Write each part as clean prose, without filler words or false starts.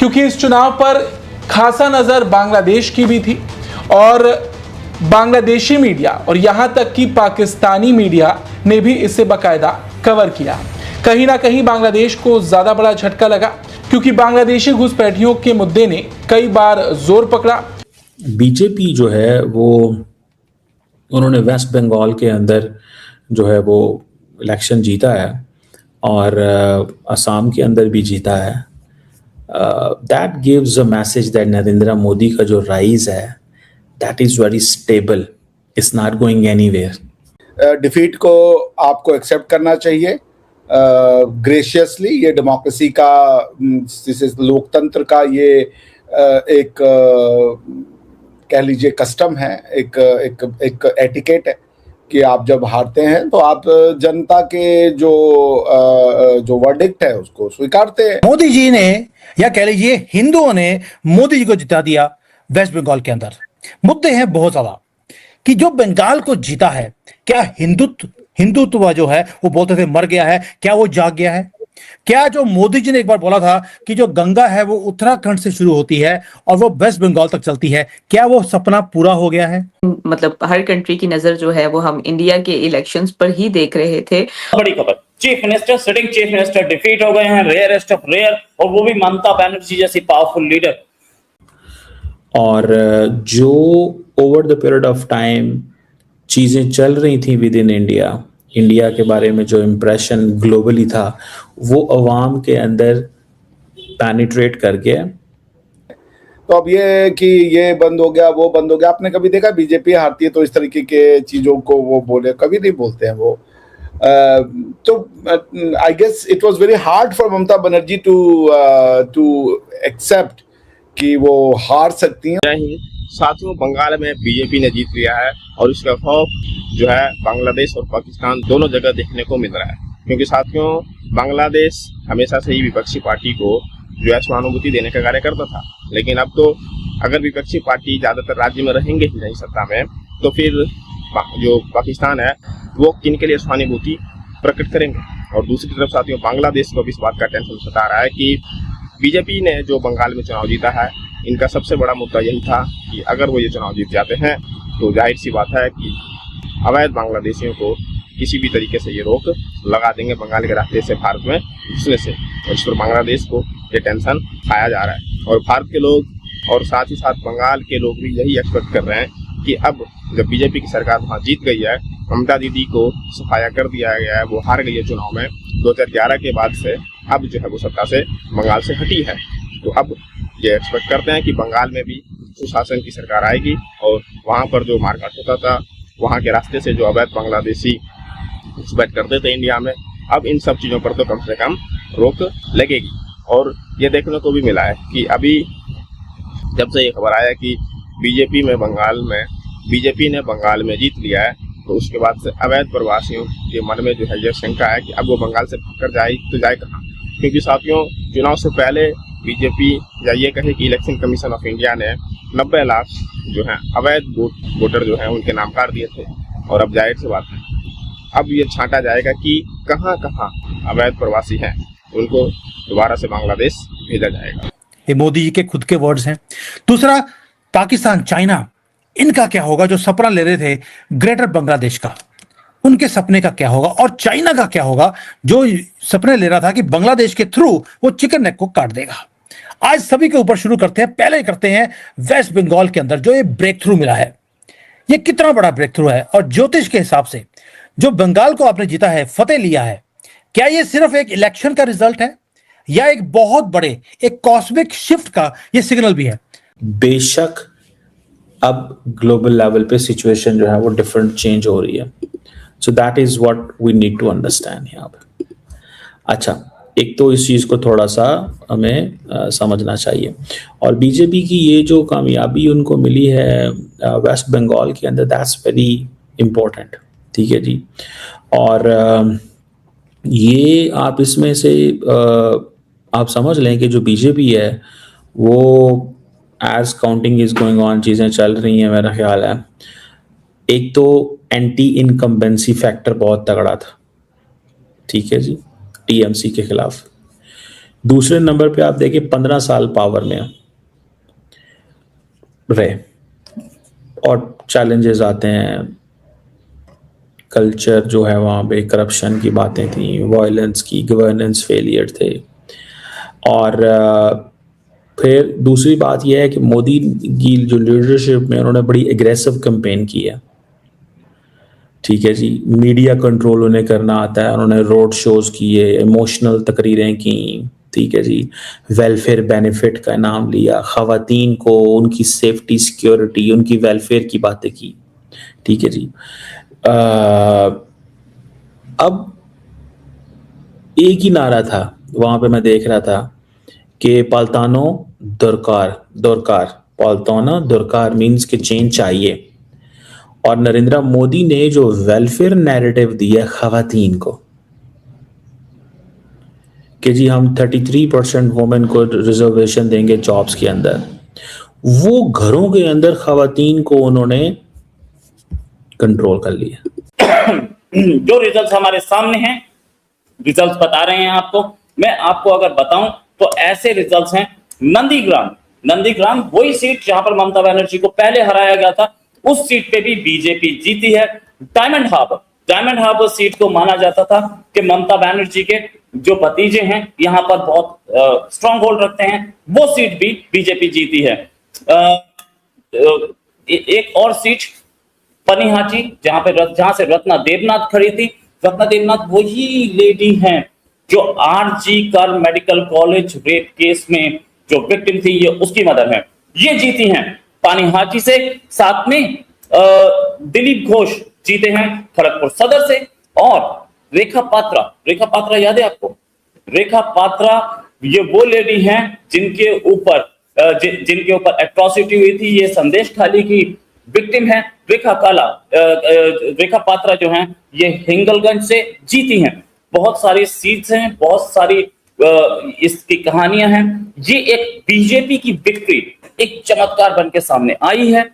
क्योंकि इस चुनाव पर खासा नजर बांग्लादेश की भी थी और बांग्लादेशी मीडिया और यहां तक कि पाकिस्तानी मीडिया ने भी इसे बाकायदा कवर किया। कहीं ना कहीं बांग्लादेश को ज्यादा बड़ा झटका लगा क्योंकि बांग्लादेशी घुसपैठियों के मुद्दे ने कई बार जोर पकड़ा। बीजेपी जो है वो उन्होंने वेस्ट बंगाल के अंदर जो है वो इलेक्शन जीता है और असम के अंदर भी जीता है। That gives a message that Narendra Modi का जो राइज है that is very stable, it's not going anywhere. Defeat को आपको एक्सेप्ट करना चाहिए ग्रेशियसली। ये डेमोक्रेसी का, लोकतंत्र का ये एक कह लीजिए कस्टम है, एक एटिकेट है कि आप जब हारते हैं तो आप जनता के जो वर्डिक्ट है उसको स्वीकारते हैं। मोदी जी ने या कह लीजिए हिंदुओं ने मोदी जी को जिता दिया वेस्ट बंगाल के अंदर। मुद्दे हैं बहुत ज्यादा कि जो बंगाल को जीता है, क्या हिंदुत्व जो है वो बोलते थे मर गया है, क्या वो जाग गया है? क्या जो मोदी जी ने एक बार बोला था कि जो गंगा है वो उत्तराखंड से शुरू होती है और वो वेस्ट बंगाल तक चलती है, क्या वो सपना पूरा हो गया है? मतलब हर कंट्री की नजर जो है वो हम इंडिया के इलेक्शंस पर ही देख रहे थे। बड़ी खबर, chief minister, sitting chief minister defeat हो गए हैं, रेयरेस्ट ऑफ रेयर, और वो भी ममता बनर्जी जैसी पावरफुल लीडर। और जो over the period of time चीजें चल रही थी विद इन इंडिया के बारे में जो इम्प्रेशन ग्लोबली था वो अवाम के अंदर पेनिट्रेट कर गया। तो अब ये कि ये बंद हो गया, वो बंद हो गया, आपने कभी देखा बीजेपी हारती है तो इस तरीके के चीजों को वो बोले? कभी नहीं बोलते हैं वो। तो I guess it was very hard for Mamata Banerjee to accept कि वो हार सकती हैं। साथियों, बंगाल में बीजेपी ने जीत लिया है और इसका खौफ जो है बांग्लादेश और पाकिस्तान दोनों जगह देखने को मिल रहा है, क्योंकि साथियों बांग्लादेश हमेशा से ही विपक्षी पार्टी को जो है सहानुभूति देने का कार्य करता था, लेकिन अब तो अगर विपक्षी पार्टी ज्यादातर राज्य में रहेंगे ही नहीं सत्ता में, तो फिर जो पाकिस्तान है वो किनके लिए सहानुभूति प्रकट करेंगे। और दूसरी तरफ साथियों बांग्लादेश को भी इस बात का टेंशन सता रहा है कि बीजेपी ने जो बंगाल में चुनाव जीता है, इनका सबसे बड़ा मुद्दा यही था कि अगर वो ये चुनाव जीत जाते हैं तो जाहिर सी बात है कि अवैध बांग्लादेशियों को किसी भी तरीके से ये रोक लगा देंगे बंगाल के रास्ते से भारत में घुसने से। और इस पर बांग्लादेश को ये टेंशन खाया जा रहा है और भारत के लोग और साथ ही साथ बंगाल के लोग भी यही एक्सपेक्ट कर रहे हैं कि अब जब बीजेपी की सरकार वहाँ जीत गई है, ममता दीदी को सफाया कर दिया गया है, वो हार गई है चुनाव में 2011 के बाद से, अब जो है वो सत्ता से बंगाल से हटी है, तो अब ये एक्सपेक्ट करते हैं कि बंगाल में भी सुशासन की सरकार आएगी और वहाँ पर जो मारकाट होता था, वहाँ के रास्ते से जो अवैध बांग्लादेशी घुसपैठ करते थे इंडिया में, अब इन सब चीज़ों पर तो कम से कम रोक लगेगी। और ये देखने को भी मिला है कि अभी जब से ये खबर आया कि बीजेपी ने बंगाल में जीत लिया है, तो उसके बाद से अवैध प्रवासियों के मन में जो है ये शंका है कि अब वो बंगाल से भाग कर जाए तो जाए कहाँ। क्योंकि साथियों चुनाव से पहले बीजेपी या ये कहे कि इलेक्शन कमीशन ऑफ इंडिया ने 90 लाख जो है अवैध वोटर जो है उनके नाम काट दिए थे, और अब जाहिर सी बात है अब ये छांटा जाएगा कि कहाँ कहाँ अवैध प्रवासी हैं, उनको दोबारा से बांग्लादेश भेजा जाएगा। ये मोदी जी के खुद के वर्ड्स हैं। दूसरा, पाकिस्तान, चाइना, इनका क्या होगा? जो सपना ले रहे थे ग्रेटर बांग्लादेश का, उनके सपने का क्या होगा? और चाइना का क्या होगा जो सपने ले रहा था कि बांग्लादेश के थ्रू वो चिकन नेक को काट देगा? आज सभी के ऊपर शुरू करते हैं। पहले करते हैं वेस्ट बंगाल के अंदर जो ये ब्रेक थ्रू मिला है, ये कितना बड़ा ब्रेक थ्रू है। और ज्योतिष के हिसाब से जो बंगाल को आपने जीता है, फतेह लिया है, क्या ये सिर्फ एक इलेक्शन का रिजल्ट है या एक बहुत बड़े एक कॉस्मिक शिफ्ट का ये सिग्नल भी है? बेशक अब ग्लोबल लेवल पे सिचुएशन जो है वो डिफरेंट चेंज हो रही है, so that is what we need to understand यहाँ पे। अच्छा, एक तो इस चीज को थोड़ा सा हमें समझना चाहिए, और बीजेपी की ये जो कामयाबी उनको मिली है वेस्ट बंगाल के अंदर, दैट्स वेरी इंपॉर्टेंट, ठीक है जी। और ये आप इसमें से आप समझ लें कि जो बीजेपी है वो as counting is going on, चीज़ें चल रही हैं, मेरा ख्याल है एक तो एंटी इनकम्बेंसी फैक्टर बहुत तगड़ा था, ठीक है जी, टीएमसी के खिलाफ, दूसरे नंबर पे आप देखिए 15 साल पावर में रहे और चैलेंजेस आते हैं, कल्चर जो है वहाँ पे करप्शन की बातें थी, वायलेंस की, गवर्नेंस फेलियर थे। और फिर दूसरी बात यह है कि मोदी की जो लीडरशिप में उन्होंने बड़ी एग्रेसिव कैंपेन की है, ठीक है जी। मीडिया कंट्रोल उन्हें करना आता है, उन्होंने रोड शोज किए, इमोशनल तकरीरें की, ठीक है जी। वेलफेयर बेनिफिट का नाम लिया, खवातीन को उनकी सेफ्टी सिक्योरिटी, उनकी वेलफेयर की बातें की, ठीक है जी। अब एक ही नारा था वहां पे, मैं देख रहा था कि पाल्तानो दरकार दरकार, पाल्ताना दरकार मीन्स कि चेंज चाहिए। और नरेंद्र मोदी ने जो वेलफेयर नैरेटिव दिया खवातीन को कि जी हम 33% वुमेन को रिजर्वेशन देंगे जॉब्स के अंदर, वो घरों के अंदर खवातीन को उन्होंने कंट्रोल कर लिया। जो रिजल्ट्स हमारे सामने हैं, रिजल्ट्स बता रहे हैं आपको। मैं आपको अगर बताऊं तो ऐसे रिजल्ट्स हैं, नंदीग्राम वही सीट जहां पर ममता बनर्जी को पहले हराया गया था, उस सीट पे भी बीजेपी जीती है। डायमंड हार्बर सीट को माना जाता था कि ममता बनर्जी के जो भतीजे हैं यहां पर बहुत स्ट्रांग होल्ड रखते हैं, वो सीट भी बीजेपी जीती है। एक और सीट पनिहाटी, जहां से रत्ना देवनाथ खड़ी थी। रत्ना देवनाथ वही लेडी हैं जो आरजी कर मेडिकल कॉलेज रेप केस में जो विक्टिम थी, ये उसकी मदर है, ये जीती हैं पानीहाटी से। साथ में दिलीप घोष जीते हैं खड़गपुर सदर से। और रेखा पात्रा याद है आपको? रेखा पात्रा ये वो लेडी हैं जिनके ऊपर एट्रॉसिटी हुई थी, ये संदेश खाली की विक्टिम है। रेखा पात्रा जो हैं ये हिंगलगंज से जीती हैं। बहुत सारी सीट्स हैं, बहुत सारी इसकी कहानियां हैं। ये एक बीजेपी की विक्ट्री एक चमत्कार बन के सामने आई है,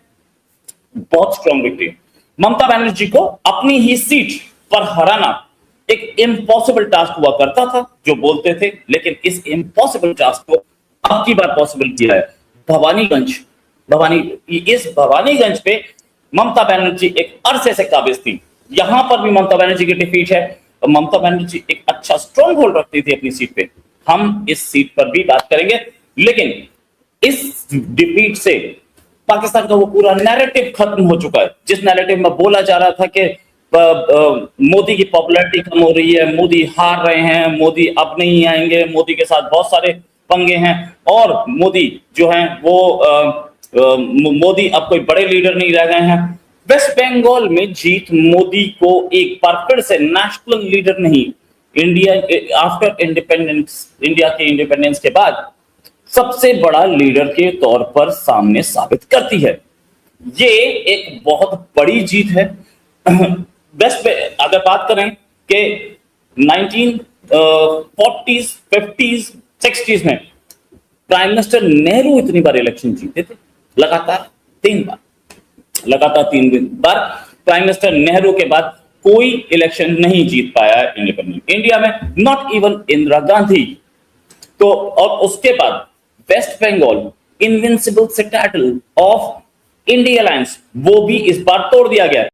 बहुत स्ट्रॉन्ग विक्ट्री। ममता बनर्जी को अपनी ही सीट पर हराना एक इम्पॉसिबल टास्क हुआ करता था, जो बोलते थे, लेकिन इस इम्पॉसिबल टास्क को अब की बार पॉसिबल किया है। इस भवानीगंज पे ममता बनर्जी एक अरसे से काबिज थी, यहां पर भी ममता बनर्जी की डिफीट है। ममता बनर्जी एक अच्छा स्ट्रॉन्ग होल्ड रखती थी अपनी सीट पे, हम इस सीट पर भी बात करेंगे। लेकिन इस डिफीट से पाकिस्तान का वो पूरा नैरेटिव खत्म हो चुका है, जिस नैरेटिव में बोला जा रहा था कि मोदी की पॉपुलैरिटी कम हो रही है, मोदी हार रहे हैं, मोदी अब नहीं आएंगे, मोदी के साथ बहुत सारे पंगे हैं, और मोदी जो हैं वो मोदी अब कोई बड़े लीडर नहीं रह गए हैं। वेस्ट बंगाल में जीत मोदी को एक बार फिर से नेशनल लीडर नहीं, आफ्टर इंडिया के इंडिपेंडेंस के बाद सबसे बड़ा लीडर के तौर पर सामने साबित करती है। ये एक बहुत बड़ी जीत है। वेस्ट अगर बात करें कि 1940s, 50s, 60s में प्राइम मिनिस्टर नेहरू इतनी बार इलेक्शन जीते थे, लगातार 3 बार प्राइम मिनिस्टर नेहरू के बाद कोई इलेक्शन नहीं जीत पाया इंडिपेंडेंट इंडिया में, नॉट इवन इंदिरा गांधी। तो और उसके बाद West Bengal invincible citadel of India alliance, वो भी इस बार तोड़ दिया गया।